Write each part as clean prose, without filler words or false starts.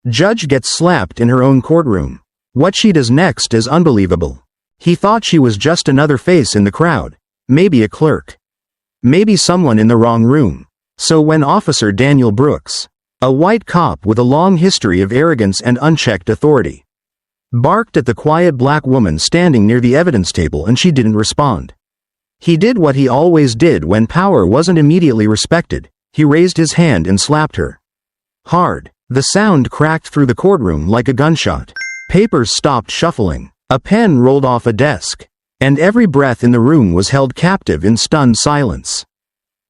Judge gets slapped in her own courtroom. What she does next is unbelievable. He thought she was just another face in the crowd. Maybe a clerk. Maybe someone in the wrong room. So when Officer Daniel Brooks, a white cop with a long history of arrogance and unchecked authority, barked at the quiet black woman standing near the evidence table and she didn't respond. He did what he always did when power wasn't immediately respected. He raised his hand and slapped her. Hard. The sound cracked through the courtroom like a gunshot. Papers stopped shuffling. A pen rolled off a desk. And every breath in the room was held captive in stunned silence.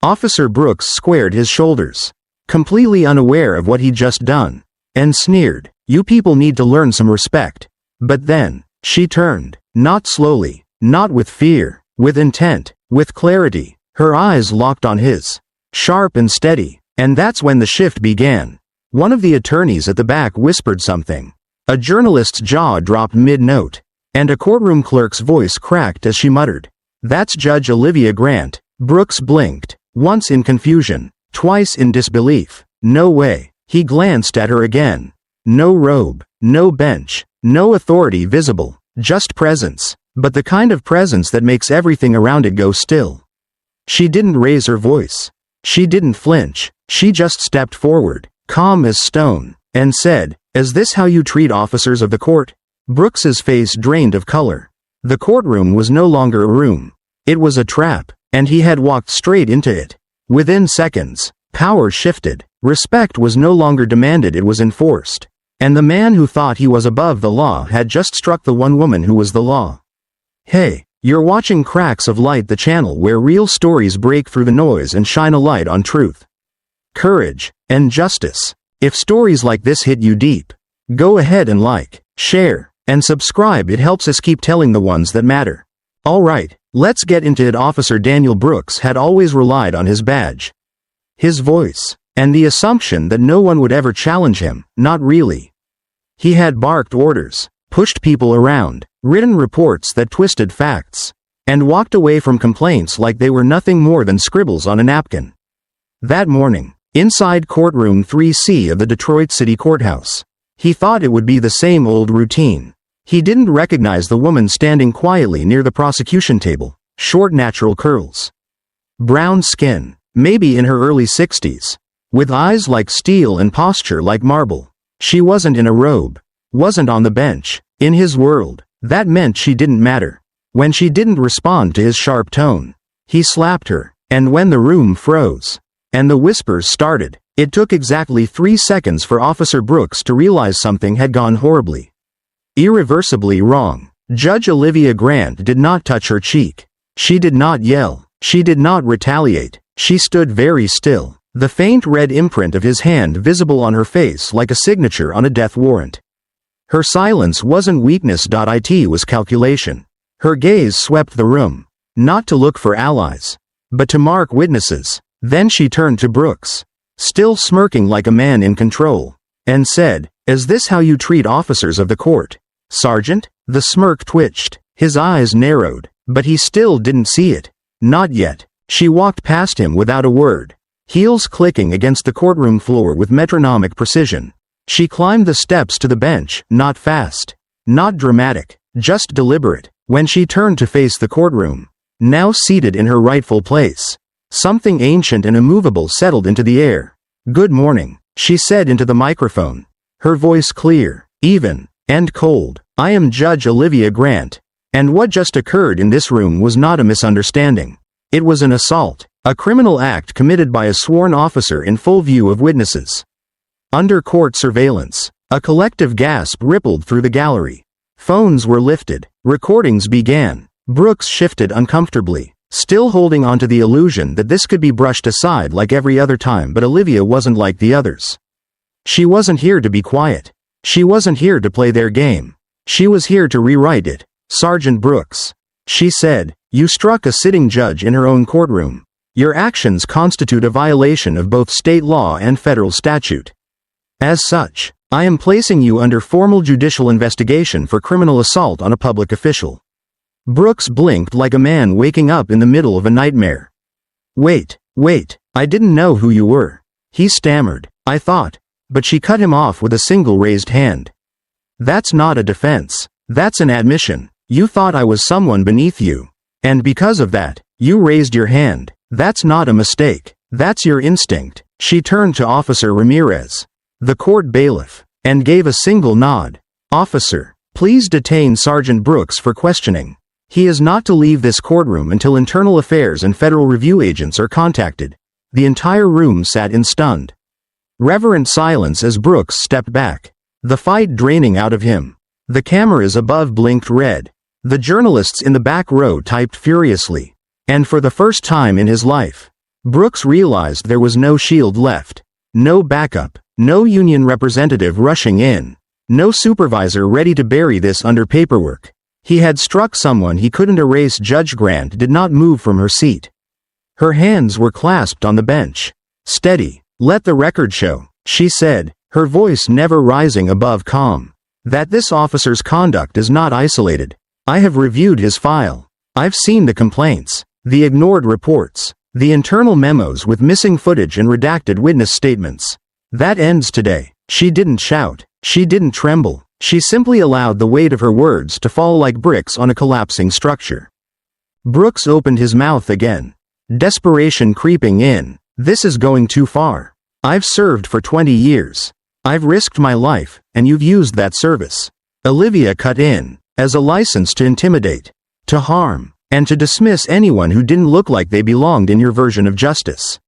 Officer Brooks squared his shoulders, completely unaware of what he'd just done, and sneered, "You people need to learn some respect." But then, she turned, not slowly, not with fear, with intent, with clarity. Her eyes locked on his, sharp and steady, and that's when the shift began. One of the attorneys at the back whispered something. A journalist's jaw dropped mid-note, and a courtroom clerk's voice cracked as she muttered, "That's Judge Olivia Grant." Brooks blinked, once in confusion, twice in disbelief. No way. He glanced at her again. No robe, no bench, no authority visible, just presence, but the kind of presence that makes everything around it go still. She didn't raise her voice. She didn't flinch. She just stepped forward, calm as stone, and said, "Is this how you treat officers of the court?" Brooks's face drained of color. The courtroom was no longer a room. It was a trap, and he had walked straight into it. Within seconds, power shifted. Respect was no longer demanded, it was enforced. And the man who thought he was above the law had just struck the one woman who was the law. Hey, you're watching Cracks of Light, the channel where real stories break through the noise and shine a light on truth, courage, and justice. If stories like this hit you deep, go ahead and like, share, and subscribe. It helps us keep telling the ones that matter. Alright, let's get into it. Officer Daniel Brooks had always relied on his badge, his voice, and the assumption that no one would ever challenge him. Not really. He had barked orders, pushed people around, written reports that twisted facts, and walked away from complaints like they were nothing more than scribbles on a napkin. That morning, inside courtroom 3C of the Detroit City Courthouse, he thought it would be the same old routine. He didn't recognize the woman standing quietly near the prosecution table. Short natural curls, brown skin, maybe in her early 60s, with eyes like steel and posture like marble. She wasn't in a robe, wasn't on the bench. In his world, that meant she didn't matter. When she didn't respond to his sharp tone, he slapped her, and when the room froze, and the whispers started, it took exactly 3 seconds for Officer Brooks to realize something had gone horribly, irreversibly wrong. Judge Olivia Grant did not touch her cheek. She did not yell. She did not retaliate. She stood very still, the faint red imprint of his hand visible on her face like a signature on a death warrant. Her silence wasn't weakness. It was calculation. Her gaze swept the room, not to look for allies, but to mark witnesses. Then she turned to Brooks, still smirking like a man in control, and said, "Is this how you treat officers of the court, Sergeant?" The smirk twitched, his eyes narrowed, but he still didn't see it. Not yet. She walked past him without a word, heels clicking against the courtroom floor with metronomic precision. She climbed the steps to the bench, not fast, not dramatic, just deliberate. When she turned to face the courtroom, now seated in her rightful place, something ancient and immovable settled into the air. "Good morning," she said into the microphone, her voice clear, even, and cold. "I am Judge Olivia Grant, and what just occurred in this room was not a misunderstanding. It was an assault, a criminal act committed by a sworn officer in full view of witnesses. Under court surveillance." A collective gasp rippled through the gallery. Phones were lifted. Recordings began. Brooks shifted uncomfortably, still holding on to the illusion that this could be brushed aside like every other time, but Olivia wasn't like the others. She wasn't here to be quiet. She wasn't here to play their game. She was here to rewrite it. "Sergeant Brooks," she said, "you struck a sitting judge in her own courtroom. Your actions constitute a violation of both state law and federal statute. As such, I am placing you under formal judicial investigation for criminal assault on a public official." Brooks blinked like a man waking up in the middle of a nightmare. Wait, I didn't know who you were," he stammered. "I thought but she cut him off with a single raised hand. "That's not a defense. That's an admission. You thought I was someone beneath you. And because of that, you raised your hand. That's not a mistake. That's your instinct." She turned to Officer Ramirez, the court bailiff, and gave a single nod. "Officer, please detain Sergeant Brooks for questioning. He is not to leave this courtroom until Internal Affairs and Federal Review agents are contacted." The entire room sat in stunned, reverent silence as Brooks stepped back, the fight draining out of him. The cameras above blinked red. The journalists in the back row typed furiously. And for the first time in his life, Brooks realized there was no shield left. No backup, no union representative rushing in, no supervisor ready to bury this under paperwork. He had struck someone he couldn't erase. Judge Grant did not move from her seat. Her hands were clasped on the bench. "Steady, let the record show," she said, her voice never rising above calm, "that this officer's conduct is not isolated. I have reviewed his file. I've seen the complaints, the ignored reports, the internal memos with missing footage and redacted witness statements. That ends today." She didn't shout. She didn't tremble. She simply allowed the weight of her words to fall like bricks on a collapsing structure. Brooks opened his mouth again, desperation creeping in. "This is going too far. I've served for 20 years. I've risked my life, and you've used that service." Olivia cut in, "as a license to intimidate, to harm, and to dismiss anyone who didn't look like they belonged in your version of justice."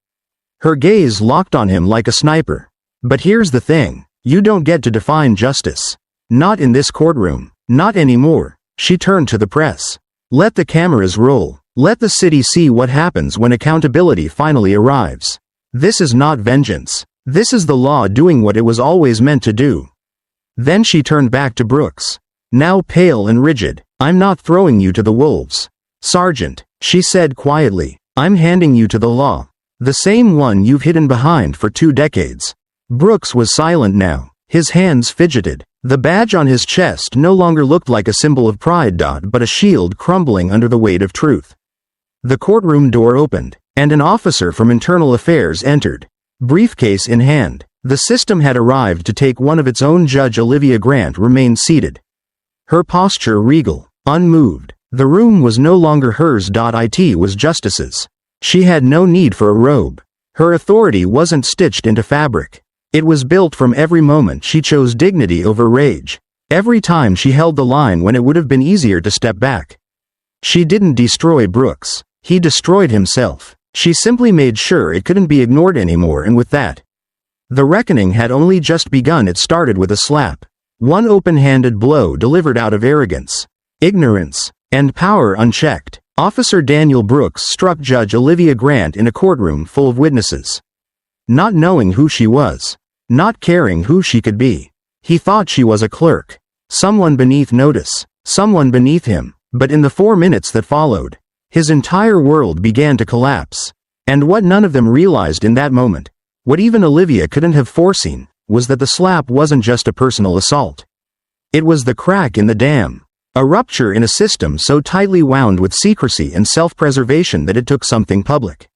Her gaze locked on him like a sniper. "But here's the thing, you don't get to define justice. Not in this courtroom, not anymore." She turned to the press. "Let the cameras roll. Let the city see what happens when accountability finally arrives. This is not vengeance. This is the law doing what it was always meant to do." Then she turned back to Brooks, now pale and rigid. "I'm not throwing you to the wolves, Sergeant," she said quietly. "I'm handing you to the law. The same one you've hidden behind for 2 decades. Brooks was silent now. His hands fidgeted. The badge on his chest no longer looked like a symbol of pride, but a shield crumbling under the weight of truth. The courtroom door opened, and an officer from Internal Affairs entered, briefcase in hand. The system had arrived to take one of its own. Judge Olivia Grant remained seated, her posture regal, unmoved. The room was no longer hers. It was justice's. She had no need for a robe. Her authority wasn't stitched into fabric. It was built from every moment she chose dignity over rage, every time she held the line when it would have been easier to step back. She didn't destroy Brooks. He destroyed himself. She simply made sure it couldn't be ignored anymore, and with that, the reckoning had only just begun. It started with a slap. One open-handed blow delivered out of arrogance, ignorance, and power unchecked. Officer Daniel Brooks struck Judge Olivia Grant in a courtroom full of witnesses. Not knowing who she was, not caring who she could be, he thought she was a clerk, someone beneath notice, someone beneath him. But in the 4 minutes that followed, his entire world began to collapse. And what none of them realized in that moment, what even Olivia couldn't have foreseen, was that the slap wasn't just a personal assault. It was the crack in the dam, a rupture in a system so tightly wound with secrecy and self-preservation that it took something public,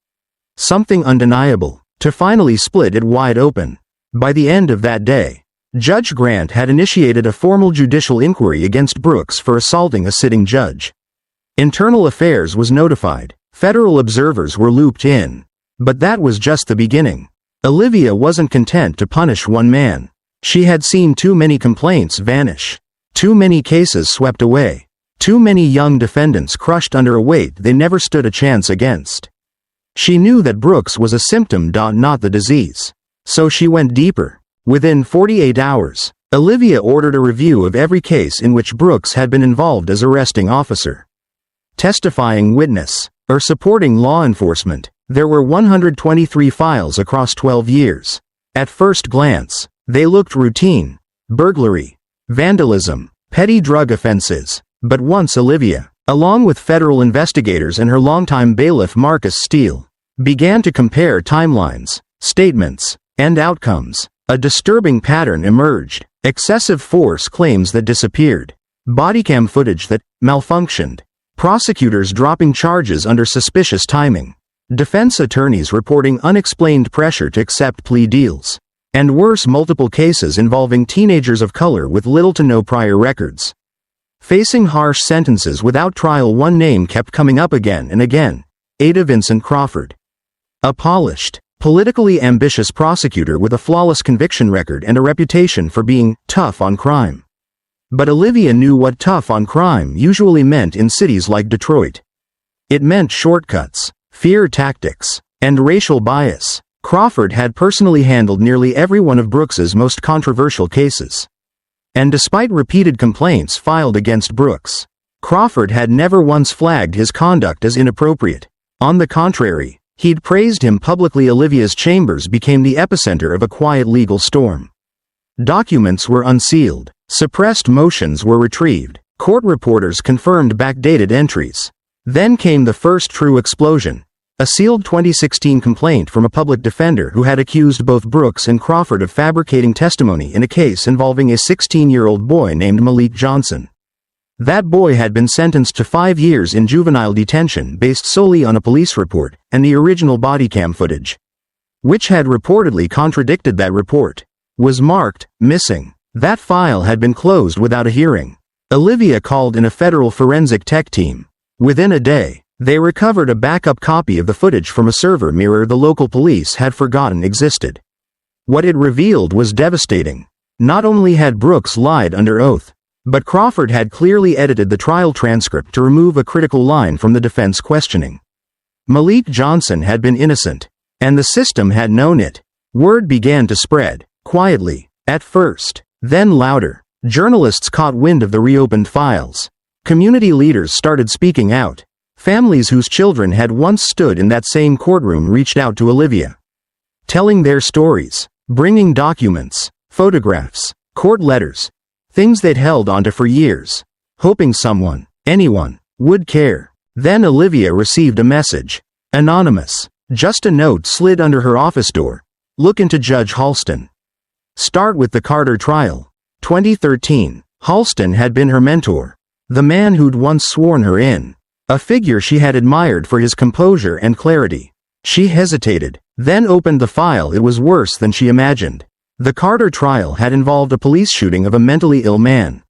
something undeniable, to finally split it wide open. By the end of that day, Judge Grant had initiated a formal judicial inquiry against Brooks for assaulting a sitting judge. Internal Affairs was notified. Federal observers were looped in. But that was just the beginning. Olivia wasn't content to punish one man. She had seen too many complaints vanish, too many cases swept away, too many young defendants crushed under a weight they never stood a chance against. She knew that Brooks was a symptom, not the disease. So she went deeper. Within 48 hours, Olivia ordered a review of every case in which Brooks had been involved as arresting officer, testifying witness, or supporting law enforcement. There were 123 files across 12 years. At first glance, they looked routine: burglary, vandalism, petty drug offenses. But once Olivia, along with federal investigators and her longtime bailiff Marcus Steele, began to compare timelines, statements, and outcomes, a disturbing pattern emerged. Excessive force claims that disappeared, bodycam footage that malfunctioned, prosecutors dropping charges under suspicious timing, defense attorneys reporting unexplained pressure to accept plea deals, And worse, multiple cases involving teenagers of color with little to no prior records. Facing harsh sentences without trial, one name kept coming up again and again: Ada Vincent Crawford. A polished, politically ambitious prosecutor with a flawless conviction record and a reputation for being tough on crime. But Olivia knew what tough on crime usually meant in cities like Detroit. It meant shortcuts, fear tactics, and racial bias. Crawford had personally handled nearly every one of Brooks's most controversial cases. And despite repeated complaints filed against Brooks, Crawford had never once flagged his conduct as inappropriate. On the contrary, he'd praised him publicly. Olivia's chambers became the epicenter of a quiet legal storm. Documents were unsealed, suppressed motions were retrieved, court reporters confirmed backdated entries. Then came the first true explosion: a sealed 2016 complaint from a public defender who had accused both Brooks and Crawford of fabricating testimony in a case involving a 16-year-old boy named Malik Johnson. That boy had been sentenced to 5 years in juvenile detention based solely on a police report and the original body cam footage, which had reportedly contradicted that report, was marked missing. That file had been closed without a hearing. Olivia called in a federal forensic tech team. Within a day, they recovered a backup copy of the footage from a server mirror the local police had forgotten existed. What it revealed was devastating. Not only had Brooks lied under oath, but Crawford had clearly edited the trial transcript to remove a critical line from the defense questioning. Malik Johnson had been innocent, and the system had known it. Word began to spread, quietly, at first, then louder. Journalists caught wind of the reopened files. Community leaders started speaking out. Families whose children had once stood in that same courtroom reached out to Olivia, telling their stories, bringing documents, photographs, court letters, things they'd held onto for years, hoping someone, anyone, would care. Then Olivia received a message. Anonymous. Just a note slid under her office door. Look into Judge Halston. Start with the Carter trial. 2013. Halston had been her mentor, the man who'd once sworn her in, a figure she had admired for his composure and clarity. She hesitated, then opened the file. It was worse than she imagined. The Carter trial had involved a police shooting of a mentally ill man.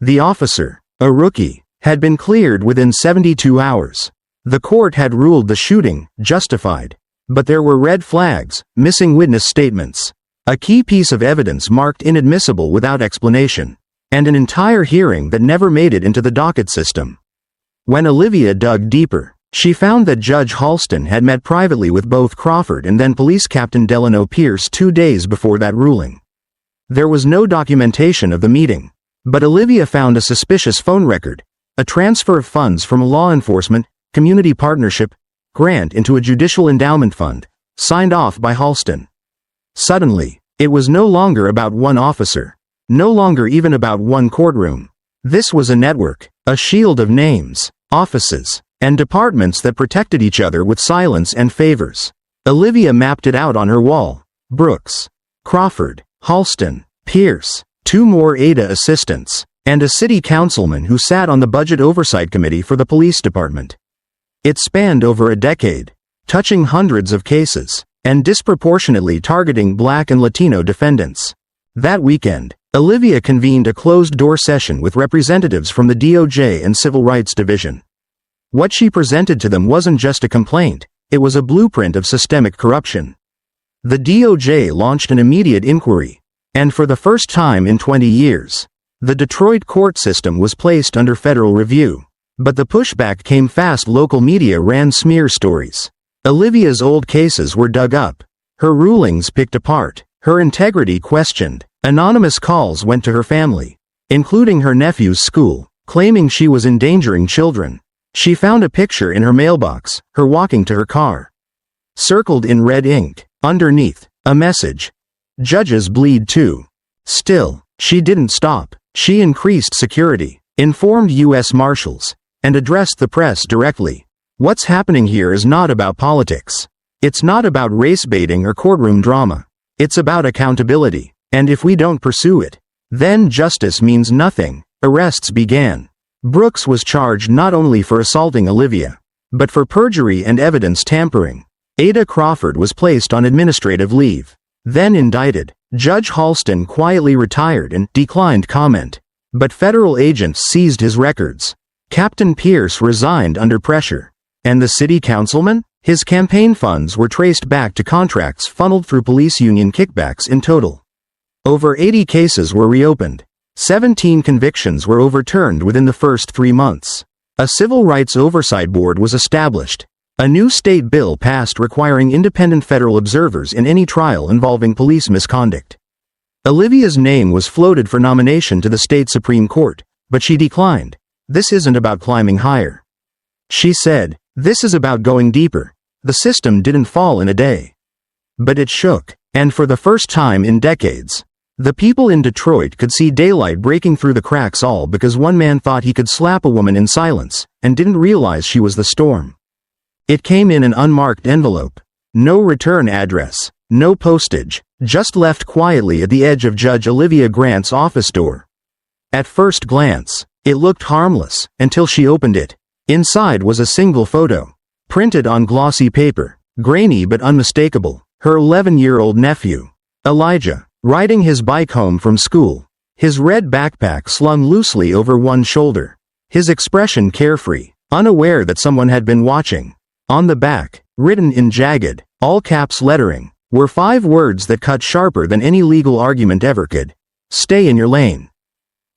The officer, a rookie, had been cleared within 72 hours. The court had ruled the shooting justified. But there were red flags, missing witness statements, a key piece of evidence marked inadmissible without explanation, and an entire hearing that never made it into the docket system. When Olivia dug deeper, she found that Judge Halston had met privately with both Crawford and then Police Captain Delano Pierce 2 days before that ruling. There was no documentation of the meeting, but Olivia found a suspicious phone record, a transfer of funds from a law enforcement, community partnership, grant into a judicial endowment fund, signed off by Halston. Suddenly, it was no longer about one officer, no longer even about one courtroom. This was a network, a shield of names, offices, and departments that protected each other with silence and favors. Olivia mapped it out on her wall. Brooks, Crawford, Halston, Pierce, 2 more Ada assistants, and a city councilman who sat on the Budget Oversight Committee for the police department. It spanned over a decade, touching hundreds of cases, and disproportionately targeting Black and Latino defendants. That weekend, Olivia convened a closed-door session with representatives from the DOJ and Civil Rights Division. What she presented to them wasn't just a complaint, it was a blueprint of systemic corruption. The DOJ launched an immediate inquiry, and for the first time in 20 years, the Detroit court system was placed under federal review. But the pushback came fast. Local media ran smear stories. Olivia's old cases were dug up, her rulings picked apart, her integrity questioned. Anonymous calls went to her family, including her nephew's school, claiming she was endangering children. She found a picture in her mailbox, her walking to her car. Circled in red ink, underneath, a message: "Judges bleed too." Still, she didn't stop. She increased security, informed U.S. Marshals, and addressed the press directly. What's happening here is not about politics. It's not about race baiting or courtroom drama. It's about accountability. And if we don't pursue it, then justice means nothing. Arrests began. Brooks was charged not only for assaulting Olivia, but for perjury and evidence tampering. Ada Crawford was placed on administrative leave, then indicted. Judge Halston quietly retired and declined comment. But federal agents seized his records. Captain Pierce resigned under pressure. And the city councilman? His campaign funds were traced back to contracts funneled through police union kickbacks in total. Over 80 cases were reopened. 17 convictions were overturned within the first 3 months. A civil rights oversight board was established. A new state bill passed requiring independent federal observers in any trial involving police misconduct. Olivia's name was floated for nomination to the state Supreme Court, but she declined. This isn't about climbing higher. She said, this is about going deeper. The system didn't fall in a day. But it shook, and for the first time in decades, the people in Detroit could see daylight breaking through the cracks, all because one man thought he could slap a woman in silence, and didn't realize she was the storm. It came in an unmarked envelope. No return address, no postage, just left quietly at the edge of Judge Olivia Grant's office door. At first glance, it looked harmless, until she opened it. Inside was a single photo. Printed on glossy paper, grainy but unmistakable, her 11-year-old nephew, Elijah, riding his bike home from school, his red backpack slung loosely over one shoulder, his expression carefree, unaware that someone had been watching. On the back, written in jagged, all-caps lettering, were 5 words that cut sharper than any legal argument ever could. Stay in your lane.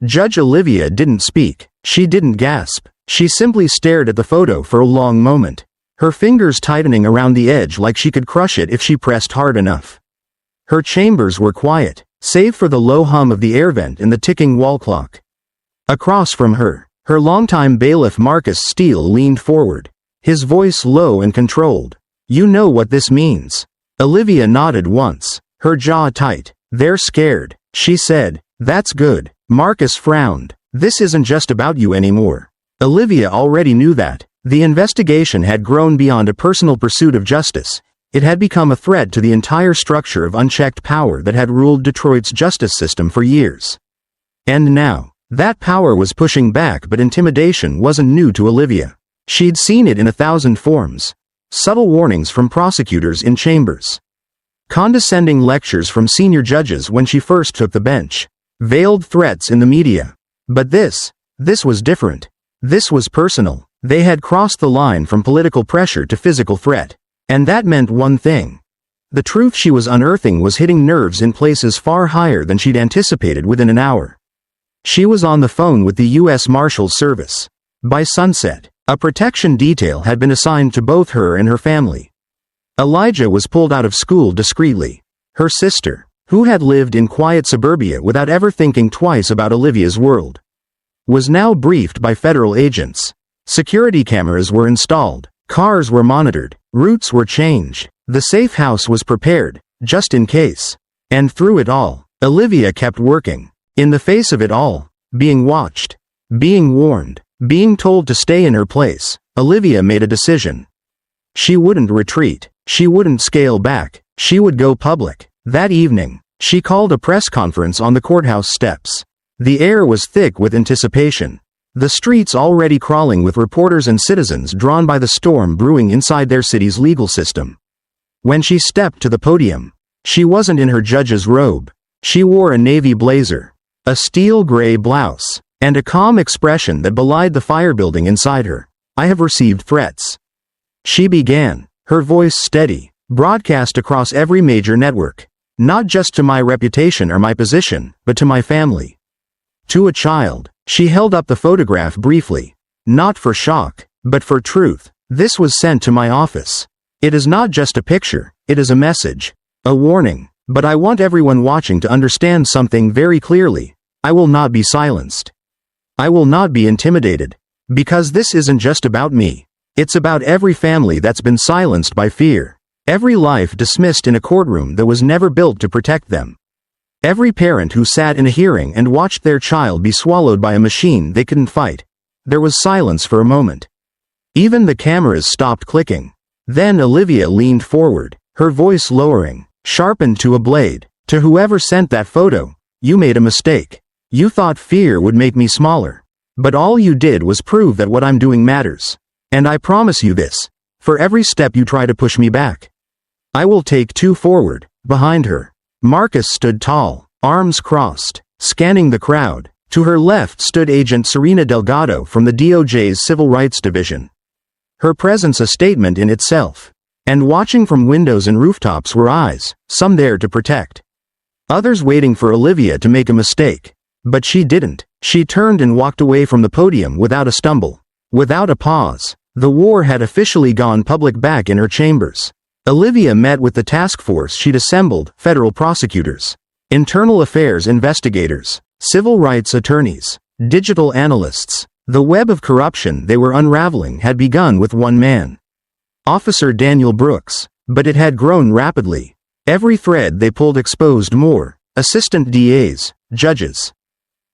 Judge Olivia didn't speak. She didn't gasp. She simply stared at the photo for a long moment, her fingers tightening around the edge like she could crush it if she pressed hard enough. Her chambers were quiet, save for the low hum of the air vent and the ticking wall clock. Across from her, her longtime bailiff Marcus Steele leaned forward, his voice low and controlled. You know what this means. Olivia nodded once, her jaw tight. They're scared, she said. That's good. Marcus frowned. This isn't just about you anymore. Olivia already knew that. The investigation had grown beyond a personal pursuit of justice. It had become a threat to the entire structure of unchecked power that had ruled Detroit's justice system for years. And now, that power was pushing back, but intimidation wasn't new to Olivia. She'd seen it in 1,000 forms. Subtle warnings from prosecutors in chambers. Condescending lectures from senior judges when she first took the bench. Veiled threats in the media. But this was different. This was personal. They had crossed the line from political pressure to physical threat. And that meant one thing. The truth she was unearthing was hitting nerves in places far higher than she'd anticipated within an hour. She was on the phone with the U.S. Marshals Service. By sunset, a protection detail had been assigned to both her and her family. Elijah was pulled out of school discreetly. Her sister, who had lived in quiet suburbia without ever thinking twice about Olivia's world, was now briefed by federal agents. Security cameras were installed, cars were monitored, routes were changed, the safe house was prepared, just in case. And through it all, Olivia kept working. In the face of it all, being watched, being warned, being told to stay in her place, Olivia made a decision. She wouldn't retreat, she wouldn't scale back, she would go public. That evening, she called a press conference on the courthouse steps. The air was thick with anticipation. The streets already crawling with reporters and citizens drawn by the storm brewing inside their city's legal system. When she stepped to the podium, she wasn't in her judge's robe. She wore a navy blazer, a steel gray blouse, and a calm expression that belied the fire building inside her. I have received threats. She began, her voice steady, broadcast across every major network. Not just to my reputation or my position, but to my family. To a child. She held up the photograph briefly. Not for shock, but for truth. This was sent to my office. It is not just a picture, it is a message. A warning. But I want everyone watching to understand something very clearly. I will not be silenced. I will not be intimidated. Because this isn't just about me. It's about every family that's been silenced by fear. Every life dismissed in a courtroom that was never built to protect them. Every parent who sat in a hearing and watched their child be swallowed by a machine they couldn't fight. There was silence for a moment. Even the cameras stopped clicking. Then Olivia leaned forward, her voice lowering, sharpened to a blade. To whoever sent that photo, you made a mistake. You thought fear would make me smaller. But all you did was prove that what I'm doing matters. And I promise you this. For every step you try to push me back, I will take 2 forward, behind her. Marcus stood tall, arms crossed, scanning the crowd. To her left stood Agent Serena Delgado from the DOJ's Civil Rights Division. Her presence a statement in itself. And watching from windows and rooftops were eyes, some there to protect. Others waiting for Olivia to make a mistake. But she didn't. She turned and walked away from the podium without a stumble. Without a pause. The war had officially gone public back in her chambers. Olivia met with the task force she'd assembled, federal prosecutors, internal affairs investigators, civil rights attorneys, digital analysts. The web of corruption they were unraveling had begun with one man, Officer Daniel Brooks, but it had grown rapidly. Every thread they pulled exposed more, assistant DAs, judges,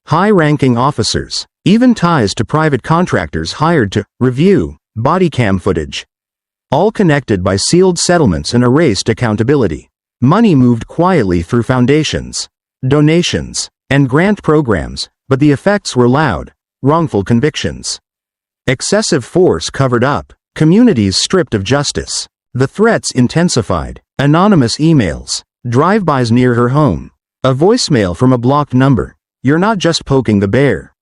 high-ranking officers, even ties to private contractors hired to review body cam footage. All connected by sealed settlements and erased accountability. Money moved quietly through foundations, donations, and grant programs, but the effects were loud, wrongful convictions. Excessive force covered up, communities stripped of justice. The threats intensified, anonymous emails, drive-bys near her home, a voicemail from a blocked number. You're not just poking the bear,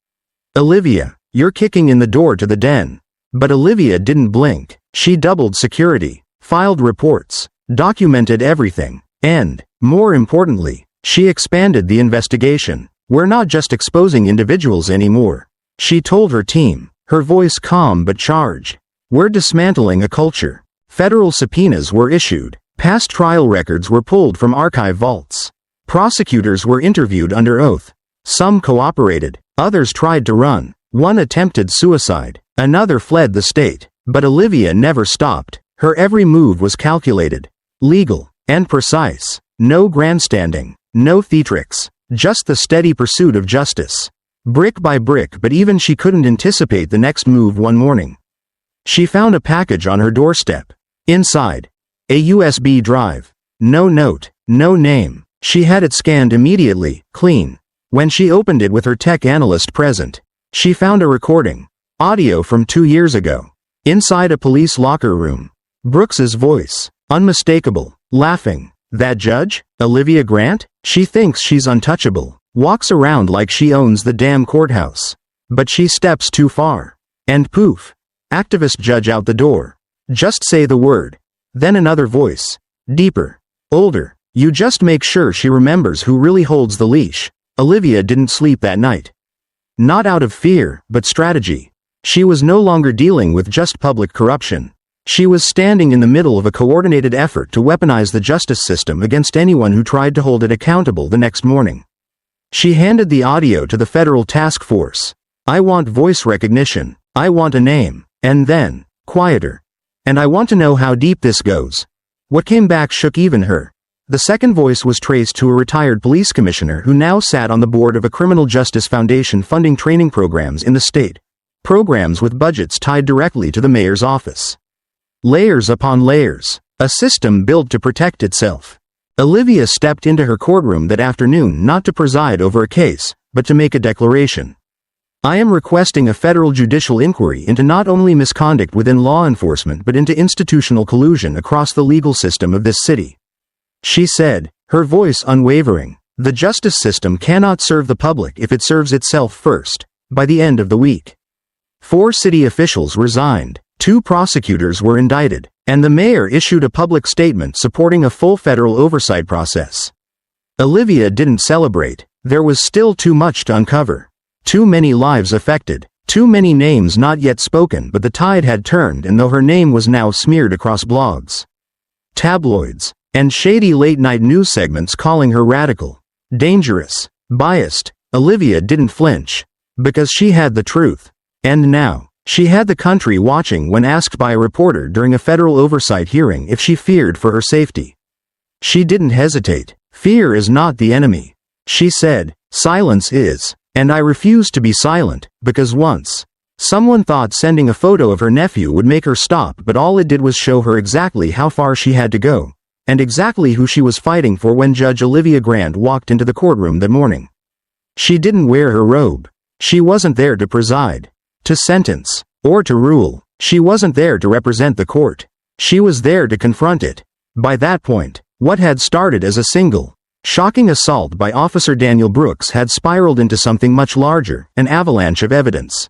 Olivia, you're kicking in the door to the den. But Olivia didn't blink. She doubled security, filed reports, documented everything, and, more importantly, she expanded the investigation. We're not just exposing individuals anymore, she told her team, her voice calm but charged. We're dismantling a culture. Federal subpoenas were issued, past trial records were pulled from archive vaults. Prosecutors were interviewed under oath. Some cooperated, others tried to run. One attempted suicide, another fled the state. But Olivia never stopped. Her every move was calculated, legal, and precise. No grandstanding, no theatrics, just the steady pursuit of justice. Brick by brick, but even she couldn't anticipate the next move. One morning, she found a package on her doorstep. Inside, a USB drive. No note, no name. She had it scanned immediately, clean. When she opened it with her tech analyst present, she found a recording, audio from 2 years ago. Inside a police locker room. Brooks's voice, unmistakable, laughing. That judge, Olivia Grant? She thinks she's untouchable, walks around like she owns the damn courthouse. But she steps too far. And poof. Activist judge out the door. Just say the word. Then another voice. Deeper. Older. You just make sure she remembers who really holds the leash. Olivia didn't sleep that night. Not out of fear, but strategy. She was no longer dealing with just public corruption. She was standing in the middle of a coordinated effort to weaponize the justice system against anyone who tried to hold it accountable the next morning. She handed the audio to the federal task force. I want voice recognition. I want a name. And then, quieter. And I want to know how deep this goes. What came back shook even her. The second voice was traced to a retired police commissioner who now sat on the board of a criminal justice foundation funding training programs in the state. Programs with budgets tied directly to the mayor's office. Layers upon layers. A system built to protect itself. Olivia stepped into her courtroom that afternoon not to preside over a case, but to make a declaration. I am requesting a federal judicial inquiry into not only misconduct within law enforcement but into institutional collusion across the legal system of this city. She said, her voice unwavering. The justice system cannot serve the public if it serves itself first. By the end of the week, 4 city officials resigned, 2 prosecutors were indicted, and the mayor issued a public statement supporting a full federal oversight process. Olivia didn't celebrate. There was still too much to uncover. Too many lives affected. Too many names not yet spoken, but the tide had turned, and though her name was now smeared across blogs, tabloids, and shady late-night news segments calling her radical, dangerous, biased, Olivia didn't flinch. Because she had the truth. And now, she had the country watching when asked by a reporter during a federal oversight hearing if she feared for her safety. She didn't hesitate. Fear is not the enemy. She said, silence is. And I refuse to be silent, because once, someone thought sending a photo of her nephew would make her stop, but all it did was show her exactly how far she had to go, and exactly who she was fighting for when Judge Olivia Grant walked into the courtroom that morning. She didn't wear her robe. She wasn't there to preside, to sentence, or to rule. She wasn't there to represent the court. She was there to confront it. By that point, what had started as a single, Shocking assault by Officer Daniel Brooks had spiraled into something much larger, an avalanche of evidence.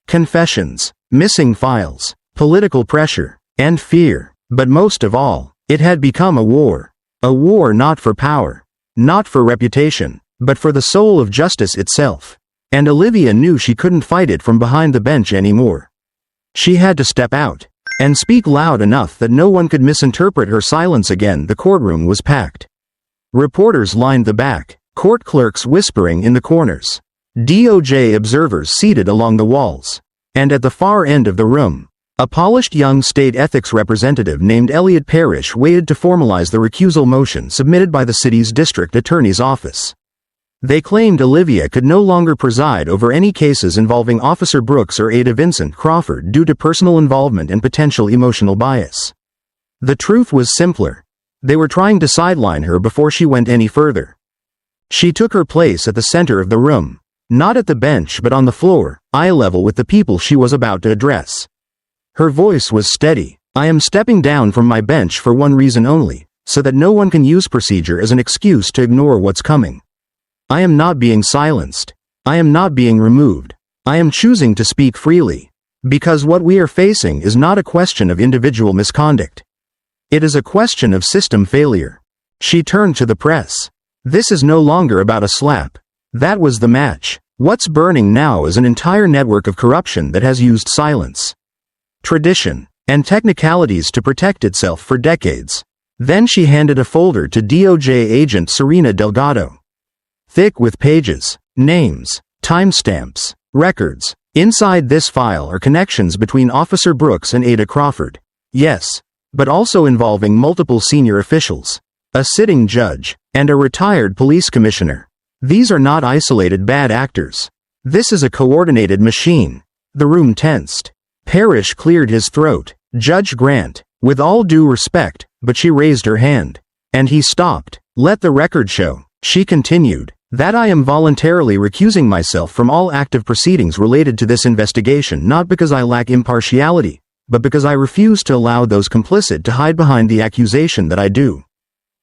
Confessions, missing files, political pressure, and fear, but most of all, it had become a war. A war not for power, not for reputation, but for the soul of justice itself. And Olivia knew she couldn't fight it from behind the bench anymore. She had to step out, and speak loud enough that no one could misinterpret her silence again. The courtroom was packed. Reporters lined the back, court clerks whispering in the corners, DOJ observers seated along the walls. And at the far end of the room, a polished young state ethics representative named Elliot Parrish waited to formalize the recusal motion submitted by the city's district attorney's office. They claimed Olivia could no longer preside over any cases involving Officer Brooks or Ada Vincent Crawford due to personal involvement and potential emotional bias. The truth was simpler. They were trying to sideline her before she went any further. She took her place at the center of the room, not at the bench but on the floor, eye level with the people she was about to address. Her voice was steady. I am stepping down from my bench for one reason only, so that no one can use procedure as an excuse to ignore what's coming. I am not being silenced. I am not being removed. I am choosing to speak freely. Because what we are facing is not a question of individual misconduct. It is a question of system failure. She turned to the press. This is no longer about a slap. That was the match. What's burning now is an entire network of corruption that has used silence, tradition, and technicalities to protect itself for decades. Then she handed a folder to DOJ agent Serena Delgado. Thick with pages, names, timestamps, records. Inside this file are connections between Officer Brooks and Ada Crawford. Yes, but also involving multiple senior officials, a sitting judge, and a retired police commissioner. These are not isolated bad actors. This is a coordinated machine. The room tensed. Parrish cleared his throat. Judge Grant, with all due respect, but she raised her hand. And he stopped. Let the record show, she continued, that I am voluntarily recusing myself from all active proceedings related to this investigation, not because I lack impartiality, but because I refuse to allow those complicit to hide behind the accusation that I do.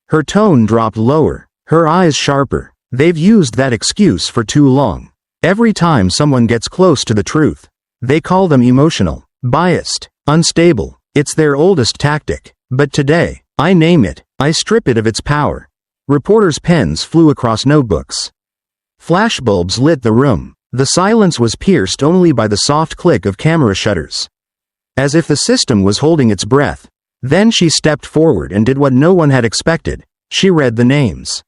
Her tone dropped lower, her eyes sharper. They've used that excuse for too long. Every time someone gets close to the truth, they call them emotional, biased, unstable. It's their oldest tactic. But today, I name it. I strip it of its power. Reporters' pens flew across notebooks. Flashbulbs lit the room. The silence was pierced only by the soft click of camera shutters. As if the system was holding its breath. Then she stepped forward and did what no one had expected. She read the names.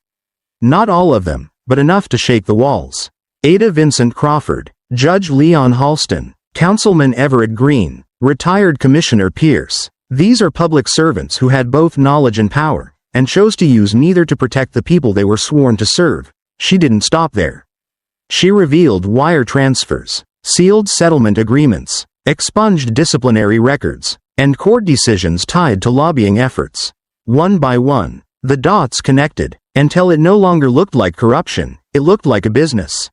Not all of them, but enough to shake the walls. Ada Vincent Crawford, Judge Leon Halston, Councilman Everett Green, retired Commissioner Pierce. These are public servants who had both knowledge and power, and chose to use neither to protect the people they were sworn to serve. She didn't stop there. She revealed wire transfers, sealed settlement agreements, expunged disciplinary records, and court decisions tied to lobbying efforts. One by one, the dots connected, until it no longer looked like corruption, it looked like a business.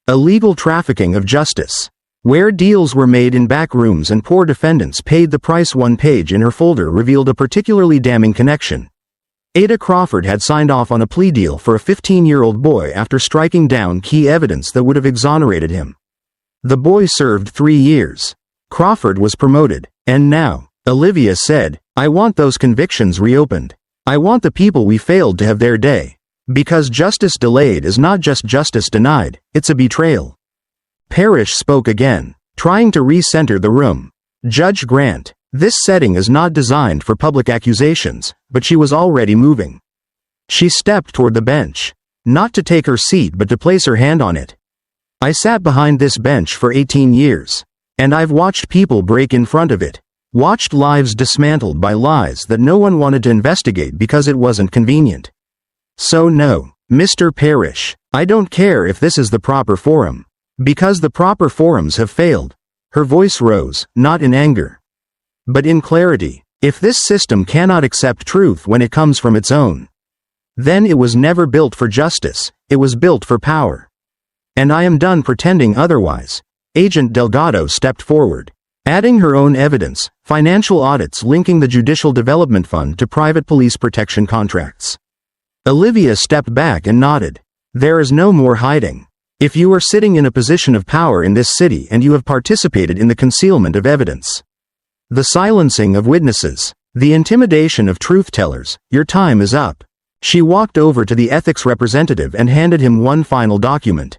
Illegal trafficking of justice. Where deals were made in back rooms and poor defendants paid the price. One page in her folder revealed a particularly damning connection. Ada Crawford had signed off on a plea deal for a 15-year-old boy after striking down key evidence that would have exonerated him. The boy served 3 years. Crawford was promoted, and now, Olivia said, I want those convictions reopened. I want the people we failed to have their day. Because justice delayed is not just justice denied, it's a betrayal. Parrish spoke again, trying to recenter the room. Judge Grant, this setting is not designed for public accusations, but she was already moving. She stepped toward the bench, not to take her seat but to place her hand on it. I sat behind this bench for 18 years. And I've watched people break in front of it. Watched lives dismantled by lies that no one wanted to investigate because it wasn't convenient. So no, Mr. Parrish, I don't care if this is the proper forum. Because the proper forums have failed. Her voice rose, not in anger, but in clarity. If this system cannot accept truth when it comes from its own, then it was never built for justice, it was built for power. And I am done pretending otherwise. Agent Delgado stepped forward, adding her own evidence, financial audits linking the Judicial Development Fund to private police protection contracts. Olivia stepped back and nodded. There is no more hiding. If you are sitting in a position of power in this city and you have participated in the concealment of evidence, the silencing of witnesses, the intimidation of truth-tellers, your time is up. She walked over to the ethics representative and handed him one final document.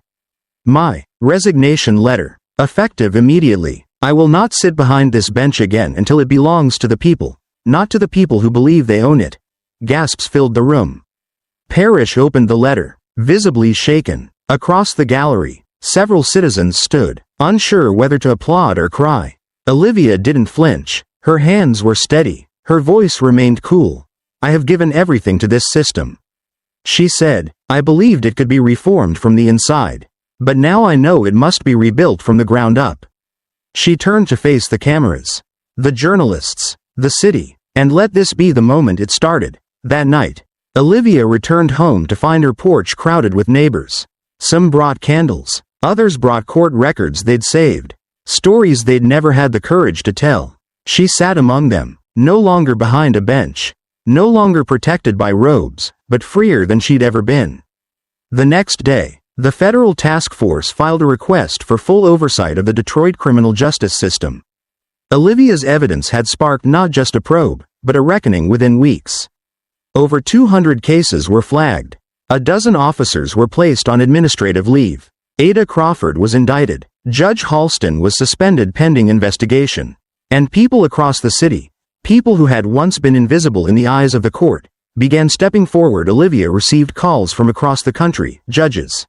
My resignation letter. Effective immediately. I will not sit behind this bench again until it belongs to the people, not to the people who believe they own it. Gasps filled the room. Parrish opened the letter, visibly shaken. Across the gallery, several citizens stood, unsure whether to applaud or cry. Olivia didn't flinch. Her hands were steady. Her voice remained cool. I have given everything to this system. She said, I believed it could be reformed from the inside. But now I know it must be rebuilt from the ground up. She turned to face the cameras, the journalists, the city, and let this be the moment it started. That night, Olivia returned home to find her porch crowded with neighbors. Some brought candles, others brought court records they'd saved, stories they'd never had the courage to tell. She sat among them, no longer behind a bench, no longer protected by robes, but freer than she'd ever been. The next day, the federal task force filed a request for full oversight of the Detroit criminal justice system. Olivia's evidence had sparked not just a probe, but a reckoning within weeks. Over 200 cases were flagged. A dozen officers were placed on administrative leave. Ada Crawford was indicted. Judge Halston was suspended pending investigation. And people across the city, people who had once been invisible in the eyes of the court, began stepping forward. Olivia received calls from across the country, judges,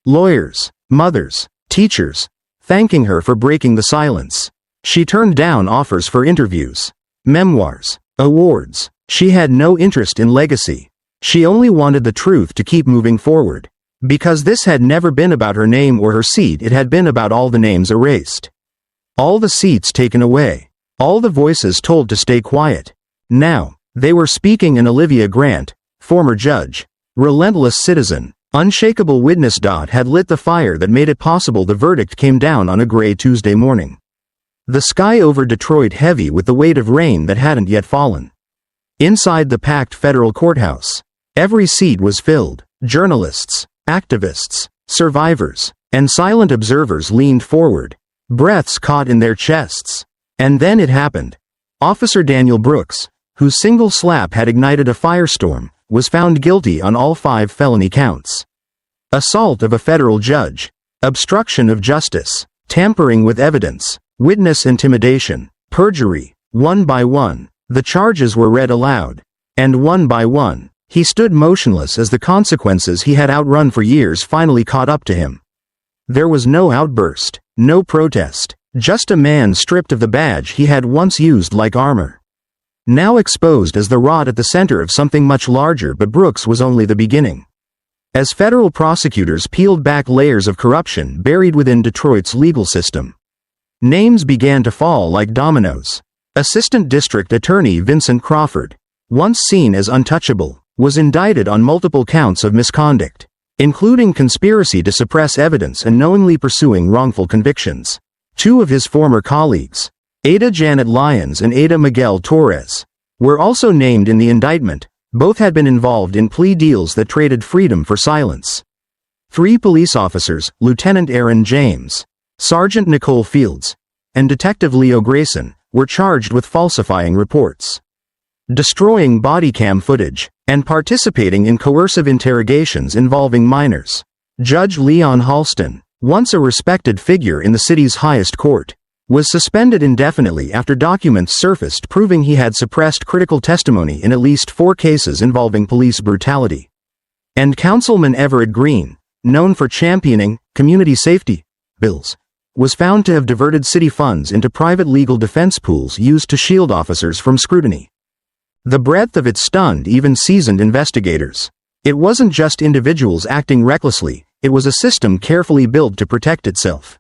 lawyers, mothers, teachers, thanking her for breaking the silence. She turned down offers for interviews, memoirs, awards. She had no interest in legacy. She only wanted the truth to keep moving forward. Because this had never been about her name or her seat, it had been about all the names erased. All the seats taken away. All the voices told to stay quiet. Now, they were speaking, and Olivia Grant, former judge, relentless citizen, unshakable witness. Had lit the fire that made it possible. The verdict came down on a gray Tuesday morning. The sky over Detroit heavy with the weight of rain that hadn't yet fallen. Inside the packed federal courthouse, every seat was filled. Journalists, activists, survivors, and silent observers leaned forward, breaths caught in their chests. And then it happened. Officer Daniel Brooks, whose single slap had ignited a firestorm, was found guilty on all 5 felony counts. Assault of a federal judge, obstruction of justice, tampering with evidence, witness intimidation, perjury. One by one, the charges were read aloud. And one by one, he stood motionless as the consequences he had outrun for years finally caught up to him. There was no outburst, no protest, just a man stripped of the badge he had once used like armor. Now exposed as the rod at the center of something much larger. But Brooks was only the beginning. As federal prosecutors peeled back layers of corruption buried within Detroit's legal system, names began to fall like dominoes. Assistant District Attorney Vincent Crawford, once seen as untouchable, was indicted on multiple counts of misconduct, including conspiracy to suppress evidence and knowingly pursuing wrongful convictions. 2 of his former colleagues, Ada Janet Lyons and Ada Miguel Torres, were also named in the indictment. Both had been involved in plea deals that traded freedom for silence. 3 police officers, Lieutenant Aaron James, Sergeant Nicole Fields, and Detective Leo Grayson, were charged with falsifying reports, destroying body cam footage, and participating in coercive interrogations involving minors. Judge Leon Halston, once a respected figure in the city's highest court, was suspended indefinitely after documents surfaced proving he had suppressed critical testimony in at least 4 cases involving police brutality. And Councilman Everett Green, known for championing community safety bills, was found to have diverted city funds into private legal defense pools used to shield officers from scrutiny. The breadth of it stunned even seasoned investigators. It wasn't just individuals acting recklessly, it was a system carefully built to protect itself.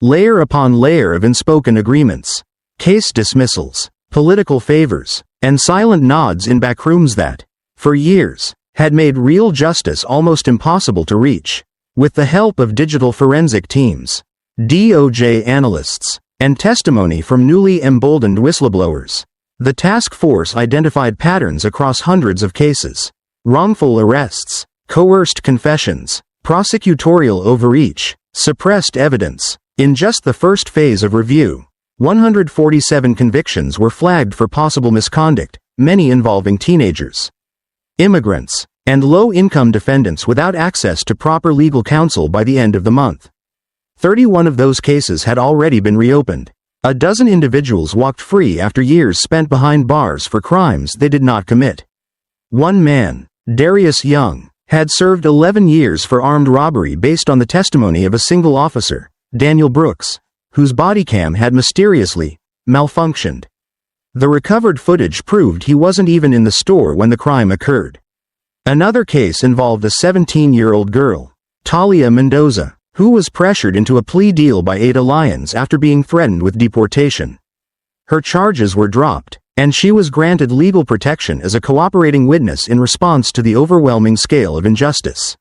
Layer upon layer of unspoken agreements, case dismissals, political favors, and silent nods in backrooms that, for years, had made real justice almost impossible to reach. With the help of digital forensic teams, DOJ analysts, and testimony from newly emboldened whistleblowers, the task force identified patterns across hundreds of cases. Wrongful arrests, coerced confessions, prosecutorial overreach, suppressed evidence. In just the first phase of review, 147 convictions were flagged for possible misconduct, many involving teenagers, immigrants, and low-income defendants without access to proper legal counsel by the end of the month. 31 of those cases had already been reopened. A dozen individuals walked free after years spent behind bars for crimes they did not commit. One man, Darius Young, had served 11 years for armed robbery based on the testimony of a single officer, Daniel Brooks, whose body cam had mysteriously malfunctioned. The recovered footage proved he wasn't even in the store when the crime occurred. Another case involved a 17-year-old girl, Talia Mendoza, who was pressured into a plea deal by Ada Lyons after being threatened with deportation. Her charges were dropped, and she was granted legal protection as a cooperating witness in response to the overwhelming scale of injustice.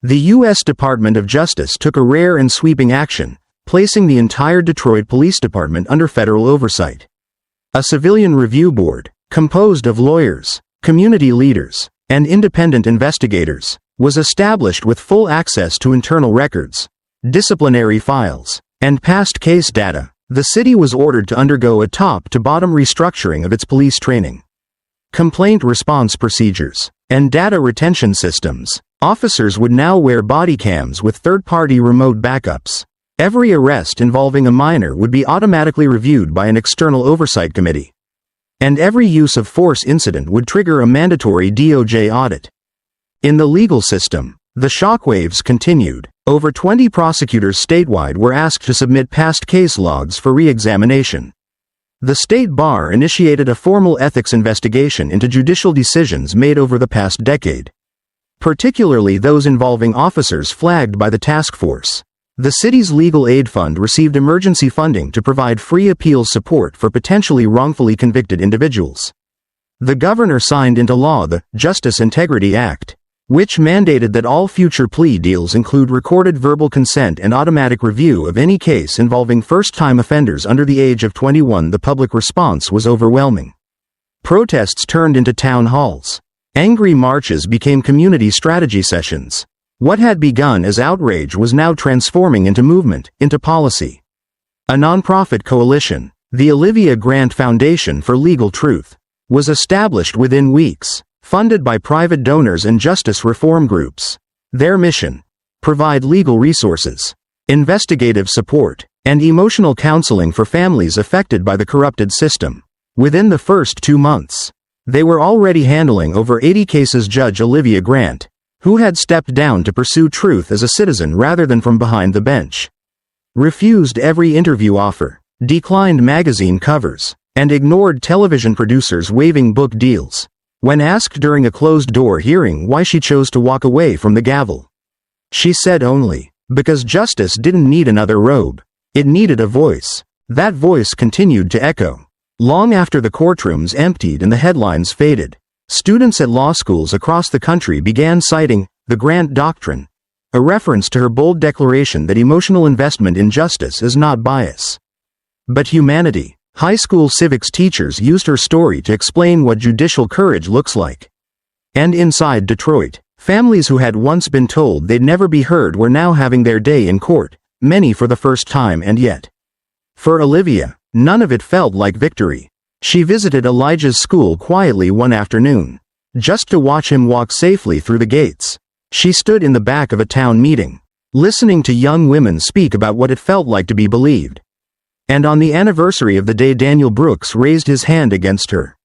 The U.S. Department of Justice took a rare and sweeping action, placing the entire Detroit Police Department under federal oversight. A civilian review board, composed of lawyers, community leaders, and independent investigators, was established with full access to internal records, disciplinary files, and past case data. The city was ordered to undergo a top-to-bottom restructuring of its police training, complaint response procedures, and data retention systems. Officers would now wear body cams with third-party remote backups. Every arrest involving a minor would be automatically reviewed by an external oversight committee. And every use of force incident would trigger a mandatory DOJ audit. In the legal system, the shockwaves continued. Over 20 prosecutors statewide were asked to submit past case logs for re-examination. The state bar initiated a formal ethics investigation into judicial decisions made over the past decade, particularly those involving officers flagged by the task force. The city's legal aid fund received emergency funding to provide free appeals support for potentially wrongfully convicted individuals. The governor signed into law the Justice Integrity Act, which mandated that all future plea deals include recorded verbal consent and automatic review of any case involving first-time offenders under the age of 21. The public response was overwhelming. Protests turned into town halls. Angry marches became community strategy sessions. What had begun as outrage was now transforming into movement, into policy. A nonprofit coalition, the Olivia Grant Foundation for Legal Truth, was established within weeks, funded by private donors and justice reform groups. Their mission: provide legal resources, investigative support, and emotional counseling for families affected by the corrupted system. Within the first 2 months, they were already handling over 80 cases. Judge Olivia Grant, who had stepped down to pursue truth as a citizen rather than from behind the bench, refused every interview offer, declined magazine covers, and ignored television producers waving book deals. When asked during a closed-door hearing why she chose to walk away from the gavel, she said only, because justice didn't need another robe. It needed a voice. That voice continued to echo long after the courtrooms emptied and the headlines faded. Students at law schools across the country began citing the Grant Doctrine, a reference to her bold declaration that emotional investment in justice is not bias, but humanity. High school civics teachers used her story to explain what judicial courage looks like. And inside Detroit, families who had once been told they'd never be heard were now having their day in court, many for the first time. And yet, for Olivia, none of it felt like victory. She visited Elijah's school quietly one afternoon, just to watch him walk safely through the gates. She stood in the back of a town meeting, listening to young women speak about what it felt like to be believed. And on the anniversary of the day Daniel Brooks raised his hand against her,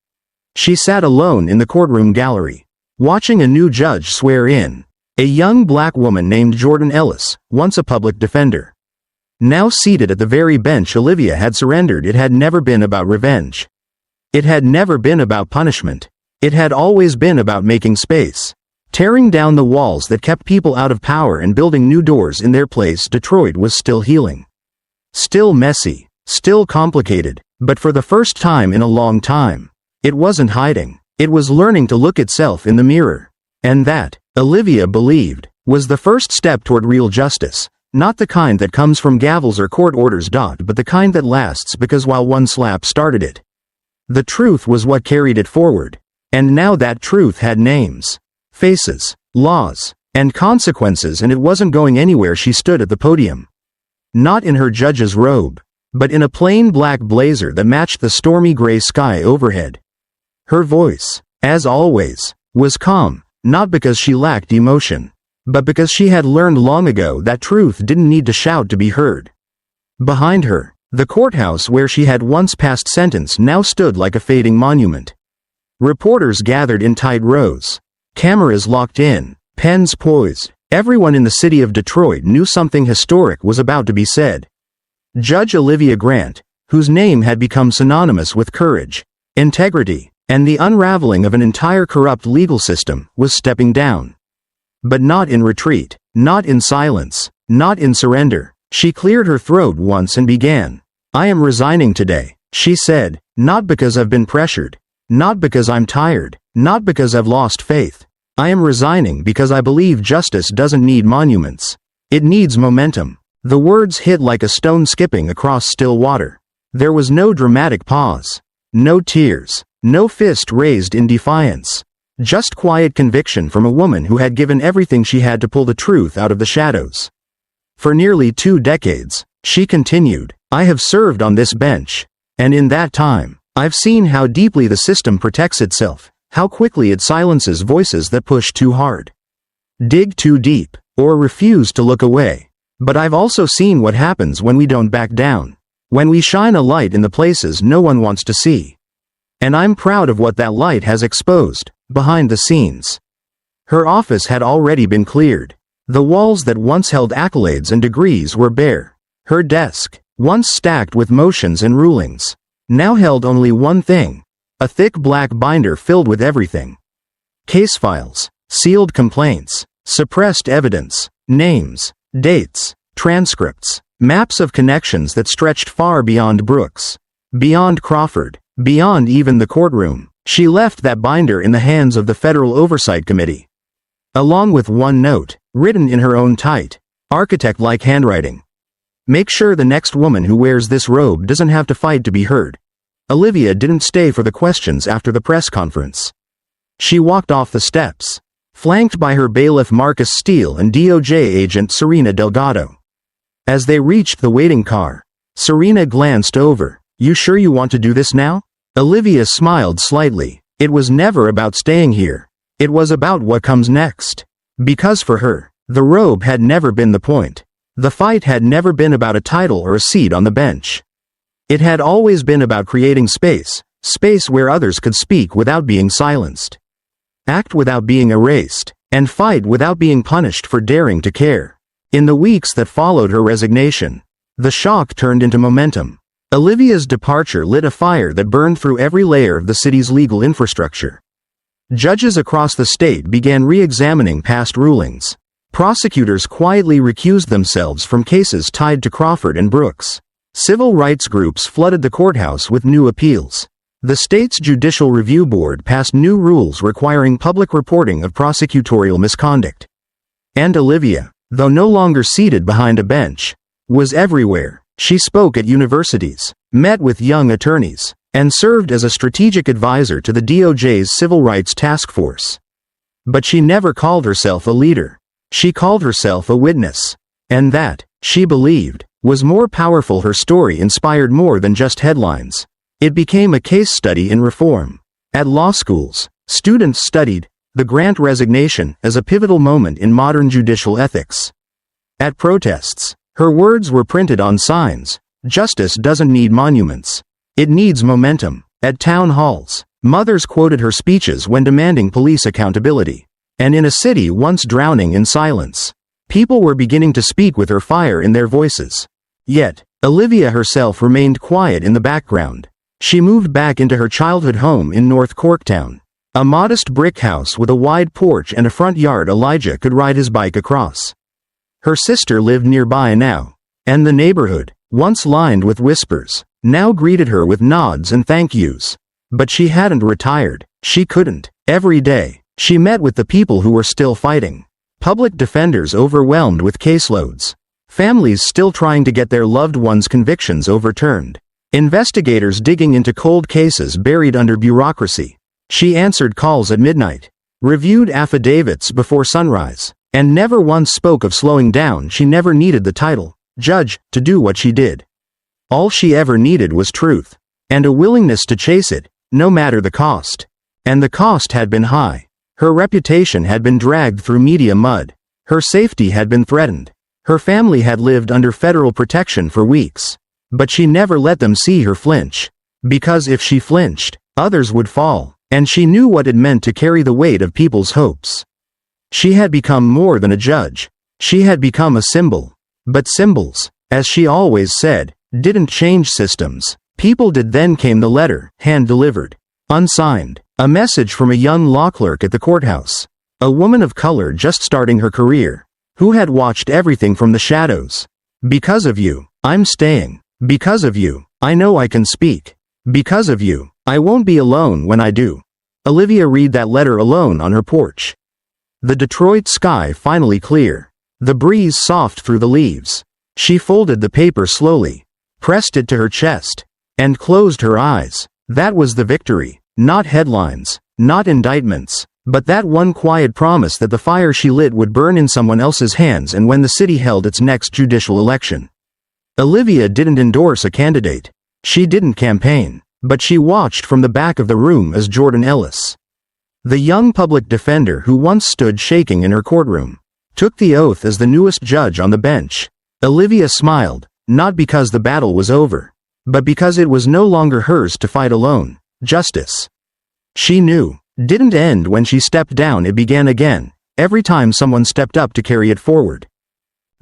she sat alone in the courtroom gallery, watching a new judge swear in, a young black woman named Jordan Ellis, once a public defender. Now seated at the very bench Olivia had surrendered. It had never been about revenge. It had never been about punishment. It had always been about making space, tearing down the walls that kept people out of power and building new doors in their place. Detroit was still healing, still messy, still complicated, but for the first time in a long time, it wasn't hiding. It was learning to look itself in the mirror. And that, Olivia believed, was the first step toward real justice, not the kind that comes from gavels or court orders. But the kind that lasts because while one slap started it, the truth was what carried it forward. And now that truth had names. Faces, laws, and consequences, and it wasn't going anywhere. She stood at the podium. Not in her judge's robe, but in a plain black blazer that matched the stormy gray sky overhead. Her voice, as always, was calm, not because she lacked emotion, but because she had learned long ago that truth didn't need to shout to be heard. Behind her, the courthouse where she had once passed sentence now stood like a fading monument. Reporters gathered in tight rows. Cameras locked in, pens poised. Everyone in the city of Detroit knew something historic was about to be said. Judge Olivia Grant, whose name had become synonymous with courage, integrity, and the unraveling of an entire corrupt legal system, was stepping down. But not in retreat, not in silence, not in surrender. She cleared her throat once and began. "I am resigning today," she said, "not because I've been pressured, not because I'm tired, not because I've lost faith. I am resigning because I believe justice doesn't need monuments. It needs momentum." The words hit like a stone skipping across still water. There was no dramatic pause. No tears. No fist raised in defiance. Just quiet conviction from a woman who had given everything she had to pull the truth out of the shadows. "For nearly 2 decades, she continued, "I have served on this bench. And in that time, I've seen how deeply the system protects itself, how quickly it silences voices that push too hard, dig too deep, or refuse to look away. But I've also seen what happens when we don't back down, when we shine a light in the places no one wants to see. And I'm proud of what that light has exposed, behind the scenes." Her office had already been cleared. The walls that once held accolades and degrees were bare. Her desk, once stacked with motions and rulings, now held only one thing: a thick black binder filled with everything. Case files, sealed complaints, suppressed evidence, names, dates, transcripts, maps of connections that stretched far beyond Brooks, beyond Crawford, beyond even the courtroom. She left that binder in the hands of the Federal Oversight Committee, along with one note, written in her own tight, architect-like handwriting. "Make sure the next woman who wears this robe doesn't have to fight to be heard." Olivia didn't stay for the questions after the press conference. She walked off the steps, flanked by her bailiff Marcus Steele and DOJ agent Serena Delgado. As they reached the waiting car, Serena glanced over. "You sure you want to do this now?" Olivia smiled slightly. It was never about staying here. It was about what comes next. Because for her, the robe had never been the point. The fight had never been about a title or a seat on the bench. It had always been about creating space, space where others could speak without being silenced, act without being erased, and fight without being punished for daring to care. In the weeks that followed her resignation, the shock turned into momentum. Olivia's departure lit a fire that burned through every layer of the city's legal infrastructure. Judges across the state began re-examining past rulings. Prosecutors quietly recused themselves from cases tied to Crawford and Brooks. Civil rights groups flooded the courthouse with new appeals. The state's Judicial Review Board passed new rules requiring public reporting of prosecutorial misconduct. And Olivia, though no longer seated behind a bench, was everywhere. She spoke at universities, met with young attorneys, and served as a strategic advisor to the DOJ's Civil Rights Task Force. But she never called herself a leader. She called herself a witness. And that, she believed, was more powerful. Her story inspired more than just headlines. It became a case study in reform. At law schools, students studied the Grant resignation as a pivotal moment in modern judicial ethics. At protests, her words were printed on signs: "Justice doesn't need monuments. It needs momentum." At town halls, mothers quoted her speeches when demanding police accountability. And in a city once drowning in silence, people were beginning to speak with her fire in their voices. Yet, Olivia herself remained quiet in the background. She moved back into her childhood home in North Corktown, a modest brick house with a wide porch and a front yard Elijah could ride his bike across. Her sister lived nearby now, and the neighborhood, once lined with whispers, now greeted her with nods and thank yous. But she hadn't retired. She couldn't. Every day, she met with the people who were still fighting. Public defenders overwhelmed with caseloads. Families still trying to get their loved ones' convictions overturned. Investigators digging into cold cases buried under bureaucracy. She answered calls at midnight, reviewed affidavits before sunrise, and never once spoke of slowing down. She never needed the title, judge, to do what she did. All she ever needed was truth, and a willingness to chase it, no matter the cost. And the cost had been high. Her reputation had been dragged through media mud. Her safety had been threatened. Her family had lived under federal protection for weeks. But she never let them see her flinch. Because if she flinched, others would fall, and she knew what it meant to carry the weight of people's hopes. She had become more than a judge. She had become a symbol. But symbols, as she always said, didn't change systems. People did. Then came the letter, hand-delivered, unsigned, a message from a young law clerk at the courthouse. A woman of color just starting her career, who had watched everything from the shadows. Because of you, I'm staying. Because of you, I know I can speak. Because of you, I won't be alone when I do. Olivia read that letter alone on her porch. The Detroit sky finally clear. The breeze soft through the leaves. She folded the paper slowly, pressed it to her chest, and closed her eyes. That was the victory. Not headlines, not indictments, but that one quiet promise that the fire she lit would burn in someone else's hands. And when the city held its next judicial election, Olivia didn't endorse a candidate. She didn't campaign, but she watched from the back of the room as Jordan Ellis, the young public defender who once stood shaking in her courtroom, took the oath as the newest judge on the bench. Olivia smiled, not because the battle was over, but because it was no longer hers to fight alone. Justice, she knew, didn't end when she stepped down. It began again, every time someone stepped up to carry it forward.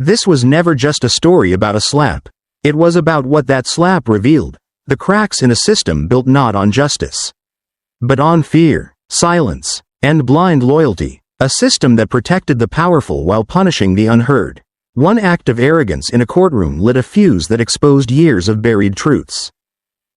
This was never just a story about a slap. It was about what that slap revealed, the cracks in a system built not on justice, but on fear, silence, and blind loyalty, a system that protected the powerful while punishing the unheard. One act of arrogance in a courtroom lit a fuse that exposed years of buried truths,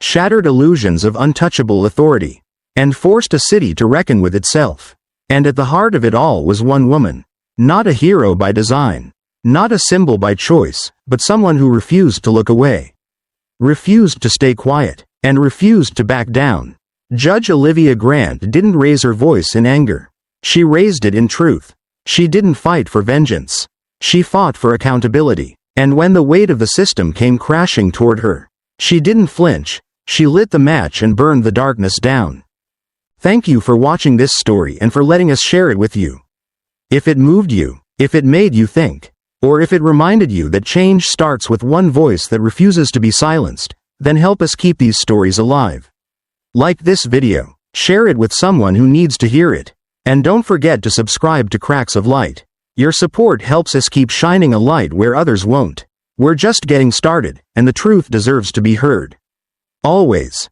shattered illusions of untouchable authority, and forced a city to reckon with itself. And at the heart of it all was one woman, not a hero by design, not a symbol by choice, but someone who refused to look away, refused to stay quiet, and refused to back down. Judge Olivia Grant didn't raise her voice in anger. She raised it in truth. She didn't fight for vengeance. She fought for accountability. And when the weight of the system came crashing toward her, she didn't flinch. She lit the match and burned the darkness down. Thank you for watching this story and for letting us share it with you. If it moved you, if it made you think, or if it reminded you that change starts with one voice that refuses to be silenced, then help us keep these stories alive. Like this video, share it with someone who needs to hear it, and don't forget to subscribe to Cracks of Light. Your support helps us keep shining a light where others won't. We're just getting started, and the truth deserves to be heard. Always.